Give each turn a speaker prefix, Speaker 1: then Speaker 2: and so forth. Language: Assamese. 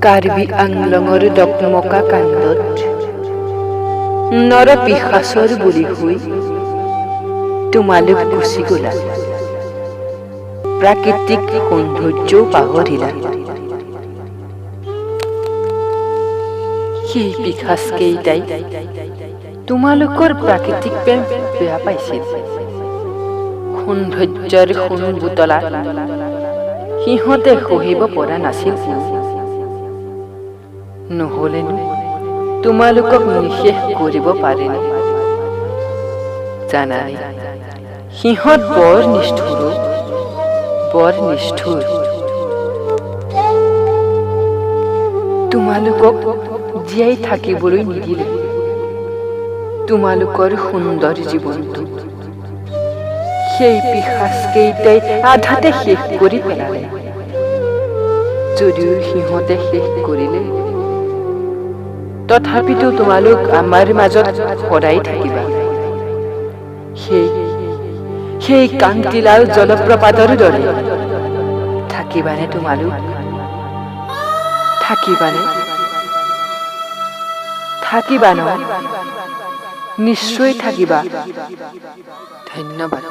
Speaker 1: কাৰ্বি আংলঙৰ ডকমকা কাণ্ডত নৰপিশাচৰ বুলি হৈ তোমালোক গুচি গলা, প্ৰাকৃতিক সৌন্দৰ্যও পাহৰিলা। সেই পিশাচকেইটাই তোমালোকৰ প্ৰাকৃতিক প্ৰেম বেয়া পাইছিল। সৌন্দৰ্যৰ সোণ বুটলা সিহঁতে সহিব পৰা নাছিল। নহলেনো তোমালোকক নিশেষ কৰিব পাৰেনে? জানানে, সিহঁত বৰ নিষ্ঠুৰ, বৰ নিষ্ঠুৰ। তোমালোকক জীয়াই থাকিবলৈ নিদিলে। তোমালোকৰ সুন্দৰ জীৱনটো সেই পিশাচকেইটাই আধাতে শেষ কৰি পেলালে। যদিও সিহঁতে শেষ কৰিলে, তথাপিতো তোমালোক আমাৰ মাজত সদায় থাকিবা। সেই কান্তিলাল জলপ্ৰপাতৰ দৰে থাকিবানে তোমালোক? থাকিবানে? থাকিবা ন? নিশ্চয় থাকিবা। ধন্যবাদ।